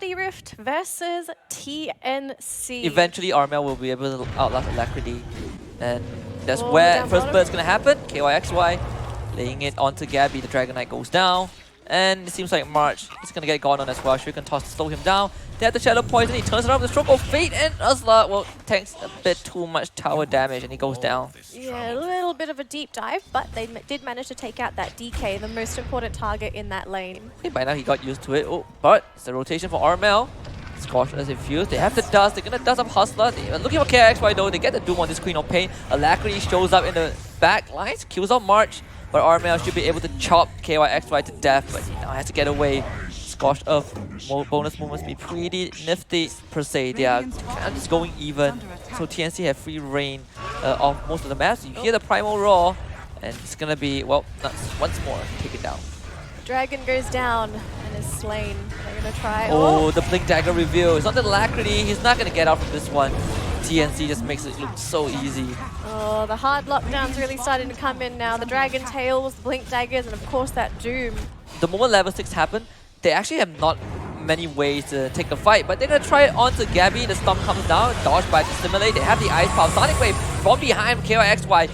Reality Rift versus TNC. Eventually, Armel will be able to outlast Alacrity. And that's Oh, where down first bottom. blood's going to happen. KYXY laying it onto Gabby. The Dragon Knight goes down. And it seems like March is going to get gone on as well. Shuriken toss to slow him down. They have the Shadow Poison. He turns around with the Stroke of Fate. And Uzla, well, tanks a bit too much tower damage and he goes down. Yeah, a little bit of a deep dive, but they did manage to take out that DK, the most important target in that lane. Okay, by now he got used to it. Oh, but it's a rotation for Armel. Scorch as infused. They have the dust. They're gonna dust up Hustler. They're looking for KXY though. They get the Doom on this Queen of Pain. Alacrity shows up in the back lines, kills out March. But Armel should be able to chop KYXY to death, but he now has to get away. Scorched Earth bonus movements be pretty nifty per se. They are kind of just going even. So TNC have free reign of most of the maps. You hear the Primal Roar, and it's gonna be, well, nuts once more. Take it down. Dragon goes down and is slain. They're gonna try. Oh, the Blink Dagger reveal. It's on the Alacrity. He's not gonna get out from this one. TNC just makes it look so easy. Oh, the hard lockdown's really starting to come in now. The Dragon Tails, the Blink Daggers, and of course that Doom. The moment level 6 happen, they actually have not many ways to take the fight, but they're gonna try it onto Gabby. The Storm comes down, dodge by the Stimulate. They have the Ice Power. Sonic Wave from behind KYXY.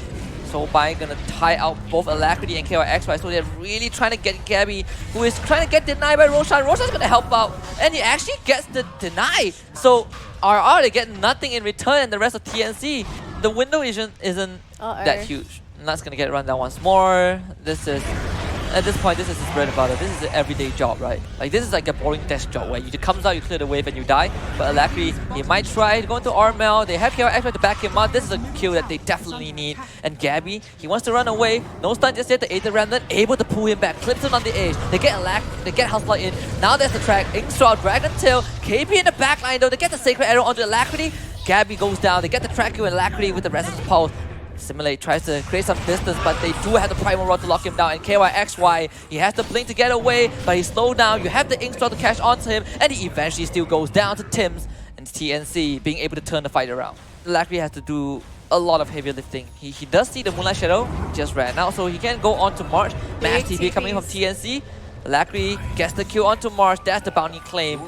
So by gonna tie out both Alacrity and KYXY, so they're really trying to get Gabby, who is trying to get denied by Roshan. Roshan's gonna help out, and he actually gets the deny. So RR, they get nothing in return, and the rest of TNC, the window isn't that huge. And that's gonna get run down once more. This is, at this point, this is his bread and butter. This is an everyday job, right? Like, this is like a boring desk job where you just comes out, you clear the wave, and you die. But Alacrity, he might try to go into Armel. They have KYXY to back him up. This is a kill that they definitely need. And Gabby, he wants to run away. No stun just yet. The Aether Remnant able to pull him back, clips him on the edge. They get they get Hustler in. Now there's the track. Inkstraw, Dragon Tail, KB in the back line though. They get the Sacred Arrow onto Alacrity. Gabby goes down. They get the track kill and Alacrity with the Resistance Pulse. Simulate tries to create some distance, but they do have the Primal Rod to lock him down. And KYXY, he has the Blink to get away, but he's slowed down. You have the Inkstraw to catch onto him, and he eventually still goes down to Tim's. And TNC being able to turn the fight around. Alacrity has to do a lot of heavy lifting. He does see the Moonlight Shadow, just ran out, so he can go on to March. Mass TP coming from TNC. Alacrity gets the kill onto March. That's the bounty claim.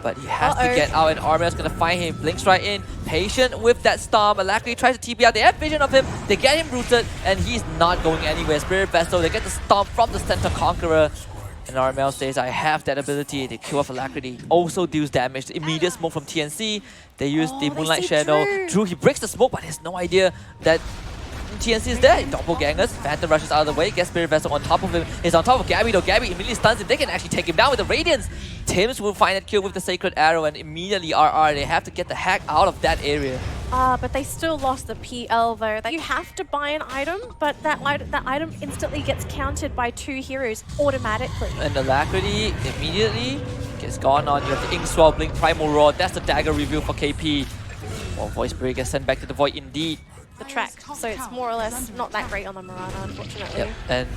But he has to get out, and Armel's gonna find him. Blinks right in, patient with that Storm. Alacrity tries to TP out. They have vision of him. They get him rooted, and he's not going anywhere. Spirit Vessel, they get the Storm from the Center Conqueror. And Armel says, I have that ability. They kill off Alacrity. Also deals damage. The immediate smoke from TNC. They use the Moonlight Shadow. Drew, he breaks the smoke, but he has no idea that TNC is there. Doppelgangers. Phantom rushes out of the way. Gets Spirit Vessel on top of him. He's on top of Gabby though. Gabby immediately stuns him. They can actually take him down with the Radiance. Tims will find that kill with the Sacred Arrow, and immediately RR, they have to get the heck out of that area. But they still lost the PL though. You have to buy an item, but that item instantly gets countered by 2 heroes automatically. And Alacrity immediately gets gone on. You have the Inkstraw, Blink, Primal Roar. That's the dagger reveal for KP. Well, Voice Break gets sent back to the Void indeed. The track, so it's more or less not that great on the Mirana, unfortunately. Yep. And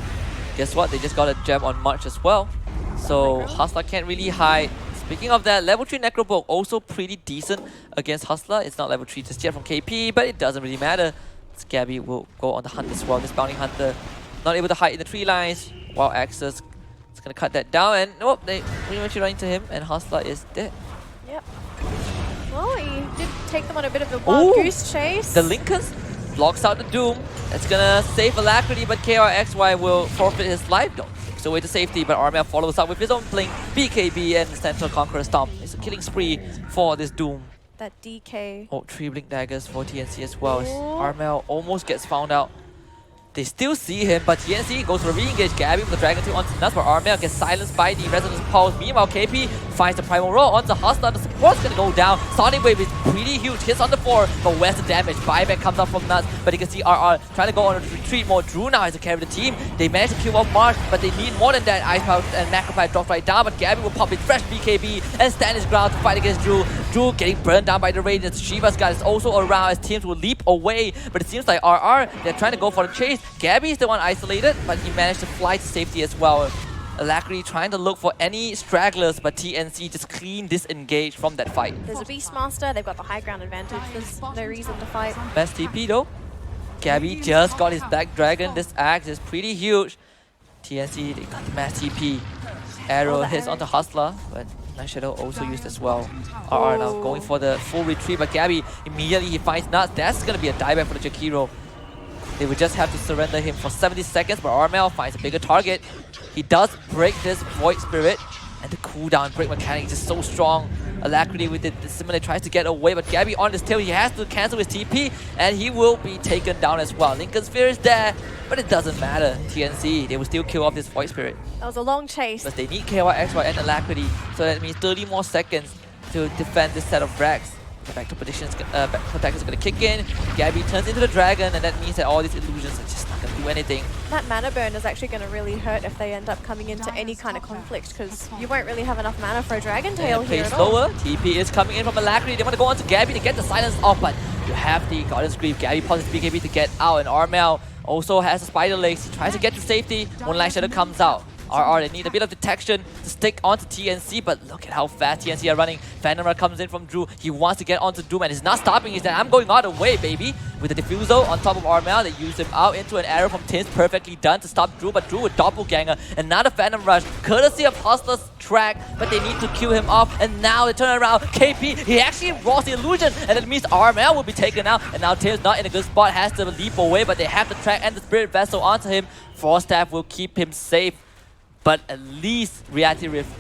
guess what? They just got a gem on March as well. So Hustler can't really hide. Speaking of that, level 3 Necrobolt also pretty decent against Hustler. It's not level 3 just yet from KP, but it doesn't really matter. Gabby will go on the hunt as well. This Bounty Hunter not able to hide in the tree lines. While Axis is going to cut that down, and nope, they pretty much run into him, and Hustler is dead. Yep. Well, he did take them on a bit of a wild goose chase. The Linkers blocks out the Doom. That's gonna save Alacrity, but KRXY will forfeit his life. Don't think so, way to safety, but Armel follows up with his own Blink, BKB, and Central Conqueror Stomp. It's a killing spree for this Doom. That DK. Oh, 3 Blink Daggers for TNC as well. Armel almost gets found out. They still see him, but TNC goes for a re-engage. Gabby with the Dragon Tail onto Nuts, where Armel gets silenced by the Resonance Pulse. Meanwhile, KP finds the Primal Roar onto Hustler. The support's gonna go down. Sonic Wave is pretty huge. Hits on the 4, but where's the damage? Buyback comes up from Nuts, but you can see RR trying to go on a retreat mode. Drew now has to carry the team. They managed to kill off March, but they need more than that. Ice Power and Macropie drops right down, but Gabby will pop in fresh BKB and stand his ground to fight against Drew. Drew getting burned down by the Radiance. Shiva's guy is also around as teams will leap away, but it seems like RR, they're trying to go for the chase. Gabby is the one isolated, but he managed to fly to safety as well. Alacrity trying to look for any stragglers, but TNC just clean disengaged from that fight. There's a Beastmaster, they've got the high ground advantage, there's no reason to fight. Best TP though. Gabby just got his Black Dragon. This axe is pretty huge. TNC, they got the mass TP. Arrow hits onto Hustler, but Nice Shadow also used as well. RR now going for the full retreat, but Gabby immediately he finds nuts. That's gonna be a dieback for the Jakiro. They would just have to surrender him for 70 seconds, but Armel finds a bigger target. He does break this Void Spirit, and the cooldown break mechanic is just so strong. Alacrity with the similar tries to get away, but Gabby on his tail, he has to cancel his TP, and he will be taken down as well. Lincoln's Sphere is there, but it doesn't matter. TNC, they will still kill off this Void Spirit. That was a long chase. But they need KYXY and Alacrity, so that means 30 more seconds to defend this set of frags. The back to predictions, protect is going to kick in. Gabby turns into the dragon, and that means that all these illusions are just not going to do anything. That mana burn is actually going to really hurt if they end up coming into any kind of conflict, because you won't really have enough mana for a Dragon Tail here at all. Slower. TP is coming in from Alacrity. They want to go on to Gabby to get the silence off, but you have the God's Grief. Gabby pauses BKB to get out, and Armel also has the Spider Legs. He tries to get to safety. Moonlight Shadow comes out. RR, they need a bit of detection to stick onto TNC, but look at how fast TNC are running. Phantom comes in from Drew. He wants to get onto Doom, and he's not stopping. He's like, I'm going all the way, baby. With the Diffuso on top of Armel, they use him out into an arrow from Tim's, perfectly done to stop Drew, but Drew with Doppelganger. And now the Phantom Rush, courtesy of Hustler's track, but they need to kill him off. And now they turn around. KP, he actually rolls the illusion, and it means Armel will be taken out. And now Tim's not in a good spot, has to leap away, but they have the track and the Spirit Vessel onto him. Frost Staff will keep him safe. But at least Reality Rift,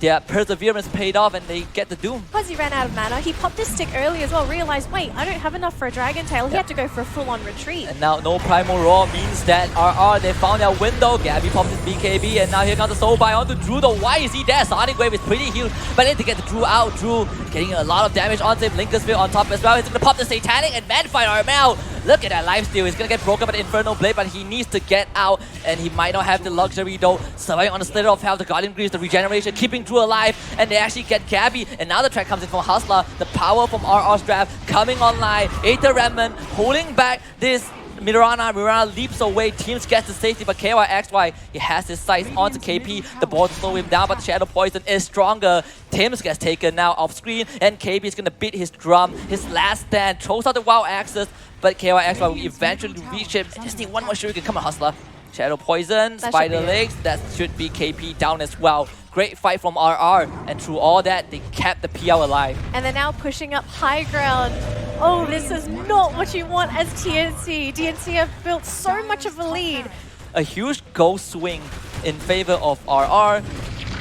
their perseverance paid off and they get the Doom. Because he ran out of mana, he popped his stick early as well, realized, wait, I don't have enough for a Dragon Tail. He had to go for a full-on retreat. And now no Primal Roar means that RR, they found their window. Gabby pops his BKB, and now here comes the Soul Buy onto Drew. Though, why is he there? Sonic Wave is pretty huge, but they need to get the Drew out. Drew getting a lot of damage onto him. Lincoln Sphere on top as well. He's going to pop the Satanic and Manfight Armel. Look at that lifesteal. He's going to get broken by the Infernal Blade, but he needs to get out, and he might not have the luxury though. Surviving on the Slither of Health, the Guardian Greaves, the regeneration, keeping Drew alive, and they actually get Gabby. And now the track comes in from Hustler. The power from RR's draft coming online. Aether Remnant holding back this Mirana. Mirana leaps away. Teams gets to safety, but KYXY, he has his sights onto KP. The ball to slow him down, but the Shadow Poison is stronger. Tims gets taken now off screen, and KP is going to beat his drum. His last stand, throws out the Wild Axis, but KYXY will eventually reach him. Just need one more shuriken. Come on, Hustler. Shadow Poison, Spider Legs, that should be KP down as well. Great fight from RR, and through all that, they kept the PL alive. And they're now pushing up high ground. Oh, this is not what you want as TNC. TNC have built so much of a lead. A huge goal swing in favor of RR.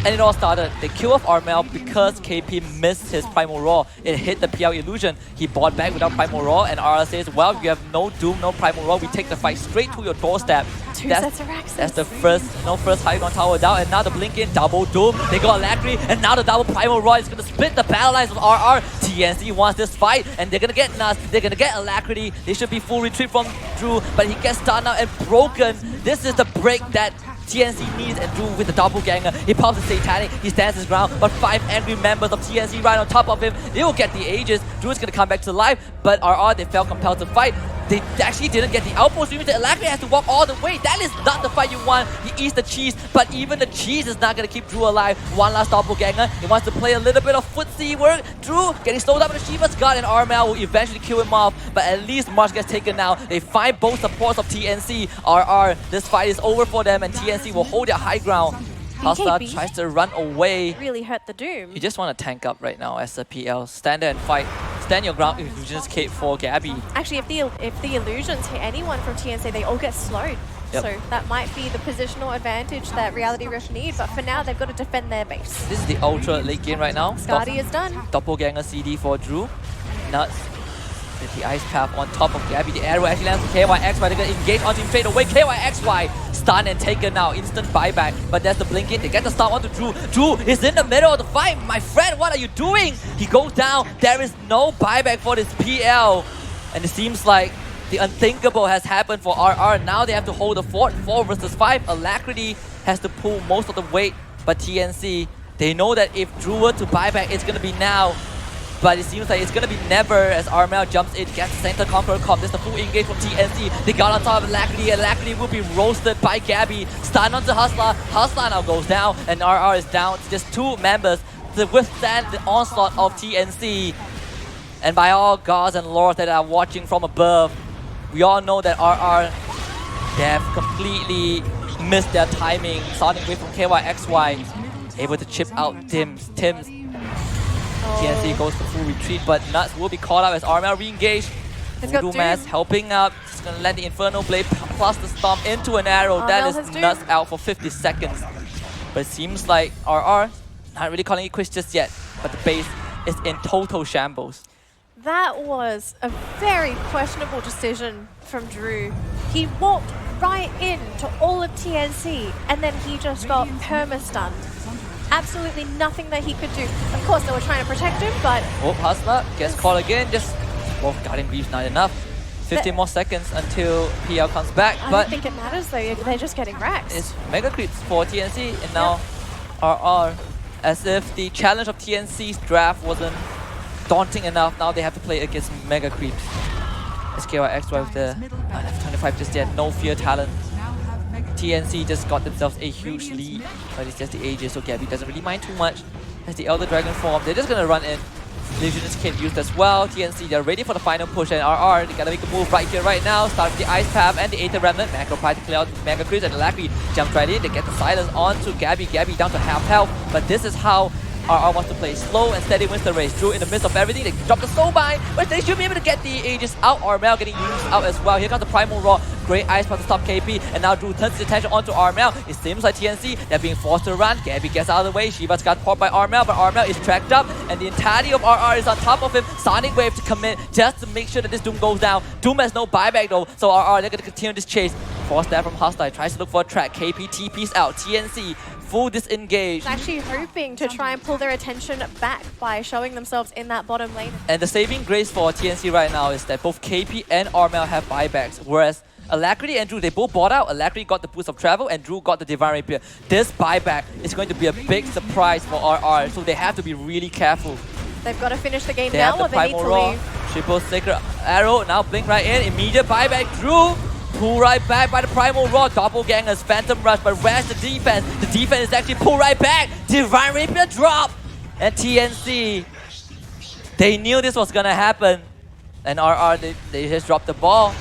And it all started, they kill off Armel because KP missed his Primal Roar. It hit the PL illusion. He bought back without Primal Roar, and RR says, well, you have no Doom, no Primal Roar. We take the fight straight to your doorstep. That's the first high ground tower down, and now the blink in, double Doom. They got Alacrity, and now the double Primal Roar is going to split the battle lines of RR. TNC wants this fight, and they're going to get nuts. They're going to get Alacrity. They should be full retreat from Drew, but he gets stunned now and broken. This is the break that TNC needs, and Drew with the doppelganger. He pops the Satanic, he stands his ground, but 5 angry members of TNC right on top of him. They will get the Aegis. Drew is going to come back to life, but RR, they felt compelled to fight. They actually didn't get the outpost, which means that Alacrity has to walk all the way. That is not the fight you want. He eats the cheese, but even the cheese is not going to keep Drew alive. One last doppelganger. He wants to play a little bit of footsie work. Drew getting slowed up with the Shiva's God, and Armel will eventually kill him off, but at least Marsh gets taken now. They find both supports of TNC. RR, this fight is over for them, and TNC will hold their high ground. Hustler tries to run away. Really hurt the Doom. You just want to tank up right now as a PL. Stand there and fight. Stand your ground if you just cape for Gabby. Actually, if the illusions hit anyone from TNC, they all get slowed. Yep. So that might be the positional advantage that Reality Rift need, but for now they've got to defend their base. This is the ultra late game right now. Skirmishes is done. Doppelganger CD for Drew. Nuts. With the Ice Path on top of Gabby. The arrow actually lands on KYXY. They're going to engage onto him straight away. KYXY stunned and taken now. Instant buyback. But there's the blink in. They get the start onto Drew. Drew is in the middle of the fight. My friend, what are you doing? He goes down. There is no buyback for this PL. And it seems like the unthinkable has happened for RR. Now they have to hold the fort. 4 versus 5. Alacrity has to pull most of the weight. But TNC, they know that if Drew were to buyback, it's going to be now. But it seems like it's going to be never as Armel jumps in, gets the center Conqueror Comp. There's the full engage from TNC. They got on top of Alacrity. Alacrity will be roasted by Gabby. Stun onto Hustler. Hustler now goes down, and RR is down to just 2 members to withstand the onslaught of TNC. And by all gods and lords that are watching from above, we all know that RR, they have completely missed their timing. Sonic Wave from KYXY, able to chip out Tims. TNC goes for full retreat, but Nuts will be caught out as RML re-engaged. It's got Voodoo Mask Doom. helping out. He's gonna land the Inferno Blade plus the Stomp into an arrow. That RML is has Doom. Nuts out for 50 seconds. But it seems like RR not really calling it quits just yet. But the base is in total shambles. That was a very questionable decision from Drew. He walked right into all of TNC and then he just got perma-stunned. Absolutely nothing that he could do. Of course, they were trying to protect him, but... Oh, Hustler gets caught again. Just, well, Guardian Reef's not enough. 15 more seconds until PL comes back. I But don't think it matters though, they're just getting wrecked. it's mega creeps for TNC and now RR. As if the challenge of TNC's draft wasn't daunting enough, now they have to play against mega creeps. As KYXY with the 25 just yet, no fear talent. TNC just got themselves a huge lead, but it's just the ages, so Gabby doesn't really mind too much. As the Elder Dragon form, they're just gonna run in. Legionist Kid used as well. TNC, they're ready for the final push, and RR, they gotta make a move right here, right now. Start with the Ice Path and the Aether Remnant. Macro Pride to clear out Mega Creeps, and Alacrity jumps right in. They get the silence onto Gabby. Gabby down to half health, but this is how RR wants to play. Slow and steady wins the race. Drew in the midst of everything, they drop the Soul Bind, but they should be able to get the Aegis out. RML getting used out as well. Here comes the Primal Raw. Great Ice Path to stop KP, and now Drew turns his attention onto RML. It seems like TNC, they're being forced to run. Gabby gets out of the way. Shiva's got caught by RML, but RML is tracked up, and the entirety of RR is on top of him. Sonic Wave to commit just to make sure that this Doom goes down. Doom has no buyback though, so RR, they're going to continue this chase. Force that from Huskieee, tries to look for a track. KP TP's out. TNC full disengage. Actually hoping to try and pull their attention back by showing themselves in that bottom lane. And the saving grace for TNC right now is that both KP and RML have buybacks, whereas Alacrity and Drew, they both bought out. Alacrity got the boost of travel and Drew got the Divine Rapier. This buyback is going to be a big surprise for RR, so they have to be really careful. They've got to finish the game They now have the or they need Primal to Raw, leave. triple Sacred Arrow, now blink right in, immediate buyback. Drew, pull right back by the Primal Raw, Doppelgangers, Phantom Rush, but where's the defense? The defense is actually pulled right back. Divine Rapier drop! And TNC, they knew this was gonna happen. And RR, they just dropped the ball.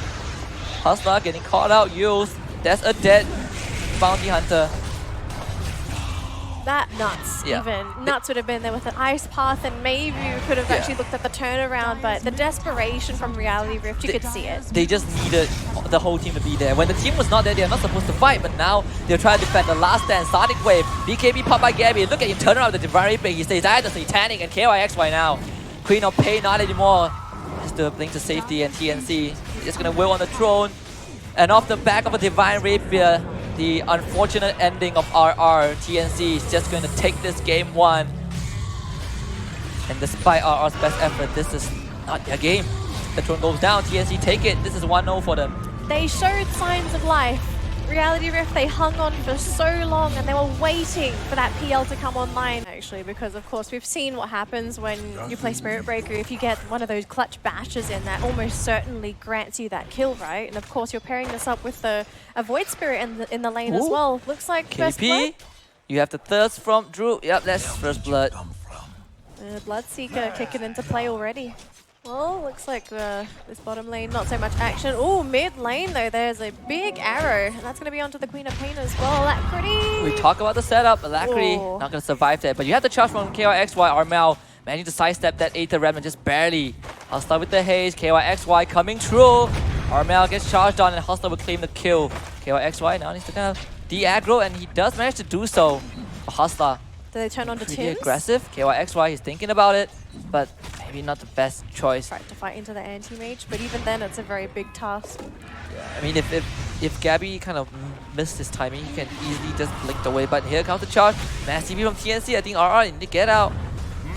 Hustler getting caught out, used. That's a dead Bounty Hunter. That Nuts, Yeah. even. Nuts would have been there with an Ice Path and maybe we could have actually looked at the turnaround, but the desperation from Reality Rift, you could see it. They just needed the whole team to be there. When the team was not there, they're not supposed to fight, but now they're trying to defend the last stand. Sonic Wave, BKB popped by Gabby. Look at him turn around the Divine Rapier. He stays either Satanic and KYXY now. Queen of Pain not anymore. Just the blink to safety, and TNC just gonna will on the throne. And off the back of a Divine Rapier, the unfortunate ending of RR, TNC is just going to take this game one. And despite RR's best effort, this is not their game. The throne goes down, TNC take it. This is 1-0 for them. They showed signs of life. Reality Rift, they hung on for so long and they were waiting for that PL to come online. Actually, because of course we've seen what happens when you play Spirit Breaker. If you get one of those clutch bashes in, that almost certainly grants you that kill, right? And of course you're pairing this up with a Void Spirit in the lane as well. Looks like First Blood. KP, you have the thirst from Drew. Yep, that's First Blood. Bloodseeker kicking into play already. Well, looks like this bottom lane, not so much action. Oh, mid lane though, there's a big arrow. And that's going to be onto the Queen of Pain as well. Alacrity. We talk about the setup. Alacrity not going to survive that. But you have the charge from KYXY. RML managing to sidestep that Aether Remnant just barely. Hustler with the haze. KYXY coming through. RML gets charged on and Hustler will claim the kill. KYXY now needs to kind of de-aggro, and he does manage to do so. But Hustler, Do they turn on to pretty Tims? aggressive. KYXY, he's thinking about it, but maybe not the best choice. Tried to fight into the anti-mage, but even then it's a very big task. I mean, if Gabby kind of missed his timing, he can easily just blink away. But here comes the charge. Mass TP from TNC. I think RR need to get out.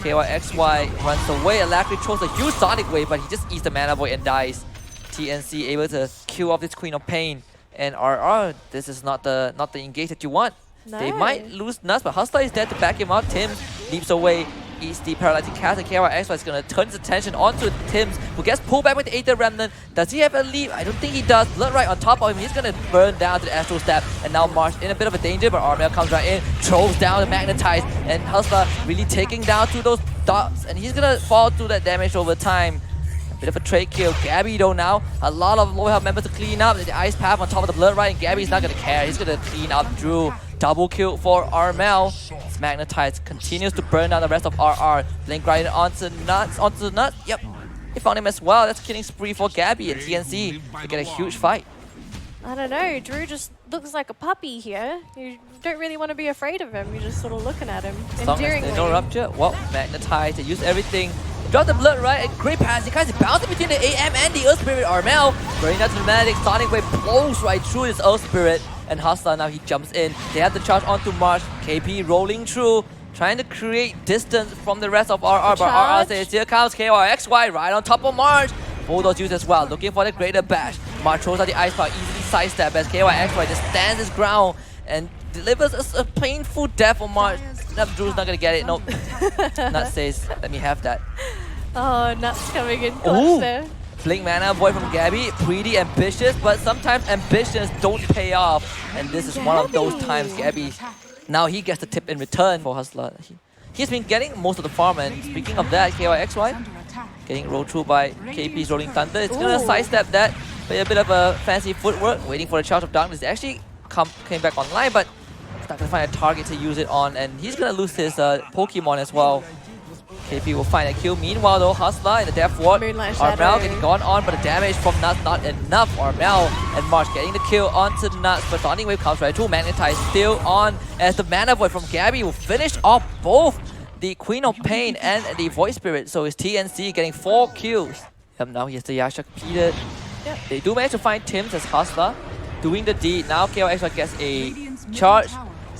KYXY runs away. Alacrity throws a huge Sonic Wave, but he just eats the Mana Void and dies. TNC able to kill off this Queen of Pain. And RR, this is not the engage that you want. No. They might lose Nuts, but Huskieee is there to back him up. Tims leaps away. Eats the paralyzing cast, and KYXY is going to turn his attention onto Tims, who gets pulled back with the Aether Remnant. Does he have a leap? I don't think he does. Blood right on top of him. He's going to burn down to the Astral Stab. And now Marsh in a bit of a danger, but RML comes right in, throws down the Magnetize, and Huskieee really taking down through those dots. And he's going to fall through that damage over time. A bit of a trade kill. Gabby though now, a lot of low health members to clean up. The Ice Path on top of the Blood right, and Gabby's not going to care. He's going to clean up Drew. Double kill for RML. Magnetize continues to burn down the rest of RR. Blink right onto Nuts. Yep, he found him as well. That's a killing spree for Gabby and TNC. They get a huge fight. I don't know, Drew just looks like a puppy here. You don't really want to be afraid of him. You're just sort of looking at him As long as endearingly. there's no rupture, well, Magnetize, they use everything. Drop the blood right, and great pass. You guys bouncing between the AM and the Earth Spirit. Armel, very nice dramatic. Sonic Wave blows right through his Earth Spirit. And Huskieee now he jumps in. They have the charge onto March. KP rolling through, trying to create distance from the rest of RR. But RR says, here comes KYXY right on top of March. Bulldogs used as well, looking for the greater bash. March throws out the ice power, easily sidestep as KYXY just stands his ground and delivers a painful death on March. Drew's not gonna get it. Nope. Nuts says, let me have that. Oh, Nuts coming in clutch there. Blink Mana Void from Gabby, pretty ambitious, but sometimes ambitions don't pay off. And this is one of those times, Gabby. Now he gets the tip in return for Huskieee. He's been getting most of the farm, and speaking of that, KYXY getting rolled through by KP's Rolling Thunder. It's gonna sidestep that, play a bit of a fancy footwork, waiting for the Charge of Darkness. They actually came back online, but not gonna find a target to use it on, and he's gonna lose his Pokemon as well. KP will find a kill. Meanwhile though, Huskieee in the Death Ward. Armel getting gone on, but the damage from Nuts not enough. Armel and March getting the kill onto Nuts, but Sonic Wave comes right through. Magnetize still on as the Mana Void from Gabby will finish off both the Queen of Pain and the Void Spirit. So it's TNC getting 4 kills. Now he has the Yasha completed. Yep. They do manage to find Tim's as Huskieee doing the deed. Now KOX gets a charge.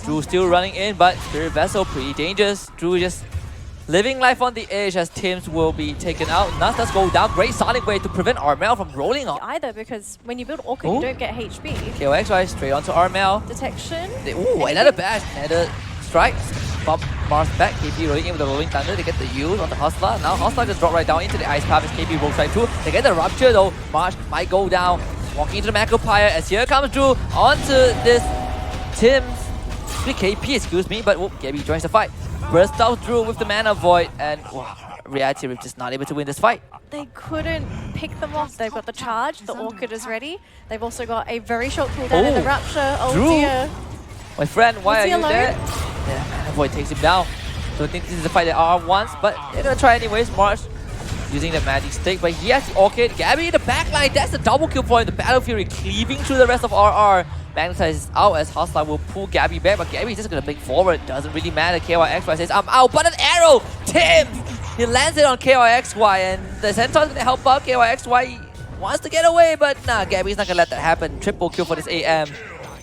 Drew still running in, but Spirit Vessel pretty dangerous. Drew just living life on the edge as Tim's will be taken out. Nuts does go down. Great Sonic Wave to prevent Armel from rolling off. Either, because when you build Orchid, you don't get HP. KOX right straight onto Armel. Detection. Ooh, another bash. Another strikes. Bump Mars back. KP rolling in with the Rolling Thunder. They get the use on the Huskieee. Now Huskieee just drop right down into the Ice Path as KP rolls right through. They get the Rupture though. Marsh might go down. Walking into the Macro Pyre as here comes Drew onto this Tim's. KP, excuse me, but Gabby joins the fight. Burst out Drew with the Mana Void, and Reality Rift just not able to win this fight. They couldn't pick them off. They've got the charge, the Orchid is ready. They've also got a very short cooldown in the Rupture. Oh Drew. dear. My friend, why are you alone? there? Yeah, Mana Void takes him down. So I think this is the fight that RR wants, but they're gonna try anyways. March using the Magic Stick, but he has the Orchid. Gabby in the backline, that's the double kill for him. The Battle Fury cleaving through the rest of RR. Magnetize is out as Huskieee will pull Gabby back, but Gabby's just gonna blink forward. Doesn't really matter. KYXY says, I'm out, but an arrow! Tim! He lands it on KYXY, and the Centaur's gonna help out. KYXY wants to get away, but nah, Gabby's not gonna let that happen. Triple kill for this AM.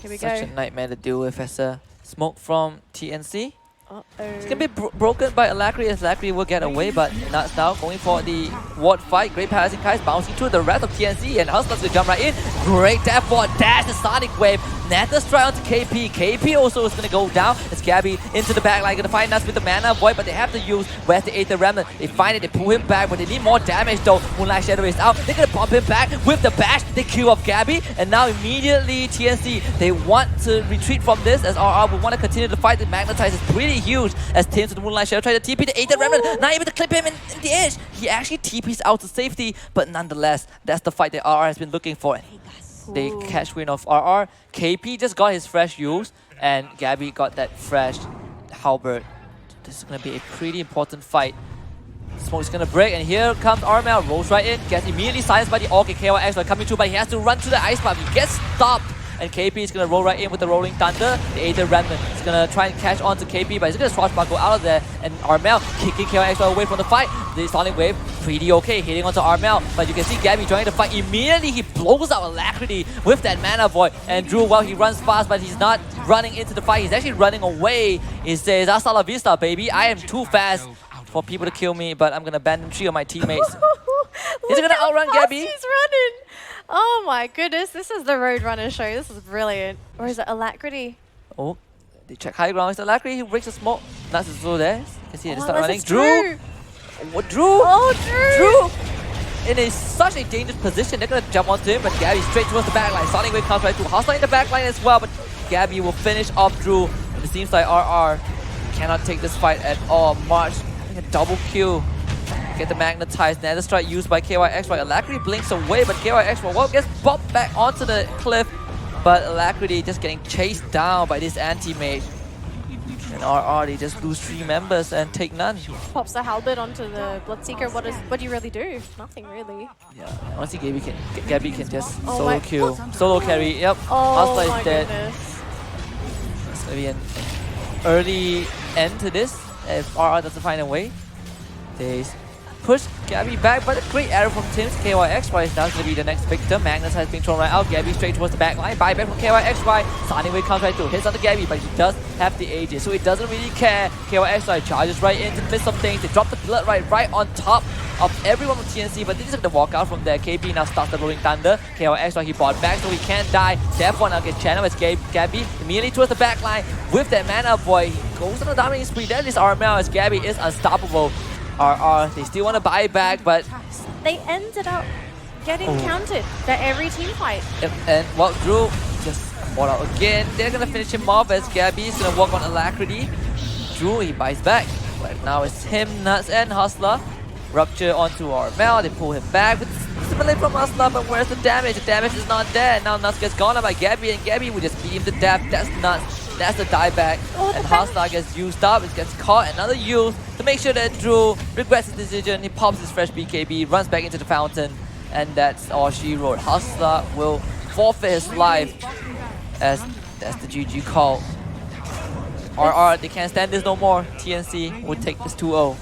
Here we Such go. a nightmare to deal with as a smoke from TNC. Uh-oh. It's gonna be broken by Alacrity as Alacrity will get away, but Nuts now going for the ward fight. Great passing Kai's bouncing through the rest of TNC, and Huskiee's gonna jump right in. Great Death Ward, dash the Sonic Wave. Nether strike onto KP. KP also is gonna go down as Gabby into the back line. Gonna find Nuts with the Mana Void, but they have to use Where's the Aether Remnant. They find it, they pull him back, but they need more damage though. Moonlight Shadow is out. They're gonna bump him back with the bash. They kill off Gabby, and now immediately TNC, they want to retreat from this as RR will want to continue the fight. The Magnetize is pretty huge as Tim's with the Moonlight Shadow try to TP the Aether Remnant. Not able to clip him in the edge. He actually TPs out to safety, but nonetheless, that's the fight that RR has been looking for. They catch wind of RR. KP just got his fresh use, and Gabby got that fresh halberd. This is going to be a pretty important fight. Smoke's going to break, and here comes Armel. Rolls right in, gets immediately silenced by the Orchid. KYX coming through, but he has to run through the Ice Path. He gets stopped, and KP is going to roll right in with the Rolling Thunder. The Aether Remnant is going to try and catch on to KP, but he's going to swashbuckle out of there. And Armel kicking KYX away from the fight. The Sonic Wave pretty okay, hitting onto Armel, but you can see Gabby joining the fight. Immediately he blows out Alacrity with that Mana Void, and Drew, well, he runs fast, but he's not running into the fight. He's actually running away. He says, hasta la vista, baby. I am too fast for people to kill me, but I'm going to abandon 3 of my teammates. He's going to outrun Gabby. He's running. Oh my goodness, this is the Roadrunner show. This is brilliant. Or is it Alacrity? Oh, they check high ground. It's Alacrity. He breaks the smoke. Nuts is still there. You can see they start running. Drew. What, Drew? Oh, Drew. In such a dangerous position. They're going to jump onto him, but Gabby straight towards the backline. Sonic Wave comes right through. Huskieee in the backline as well, but Gabby will finish off Drew. It seems like RR cannot take this fight at all. March having a double kill. Get the Magnetized Nether Strike used by KYXY. Alacrity blinks away, but KYXY, well, gets bumped back onto the cliff. But Alacrity just getting chased down by this anti-mage. And RR, they just lose 3 members and take none. Pops the halberd onto the Bloodseeker. What do you really do? Nothing really. Yeah, honestly, Gabby can just Oh solo my- kill, solo carry. Yep, Oh Huskieee my is dead. goodness. It's gonna be an early end to this if RR doesn't find a way. They push Gabby back, but a great arrow from Tim's. KYXY is now going to be the next victim. Magnus has been thrown right out. Gabby straight towards the back line. Buyback from KYXY. Sonic Wave comes right through. Hits on the Gabby, but he does have the Aegis, so he doesn't really care. KYXY charges right in to miss some things. They drop the blood right on top of everyone from TNC, but they just have to walk out from there. KB now starts the Rolling Thunder. KYXY, he bought back, so he can't die. Therefore, now gets channeled as Gabby immediately towards the back line with that mana boy. He goes on a dominating spree. That is RML as Gabby is unstoppable. RR, they still want to buy back, but They ended up getting counted by every team fight. and well, Drew just bought out again. They're gonna finish him off as Gabby is gonna walk on Alacrity. Drew, he buys back, but now it's him, Nuts, and Hustler. Rupture onto RML, they pull him back with similarly from Hustler, but where's the damage? The damage is not there. Now Nuts gets gone by Gabby, and Gabby will just beat him to death. That's Nuts. That's the dieback. Oh, And Hustler gets used up. It gets caught. Another use to make sure that Drew regrets his decision. He pops his fresh BKB, runs back into the fountain, and that's all she wrote. Hustler will forfeit his life as that's the GG call. RR, they can't stand this no more. TNC would take this 2-0.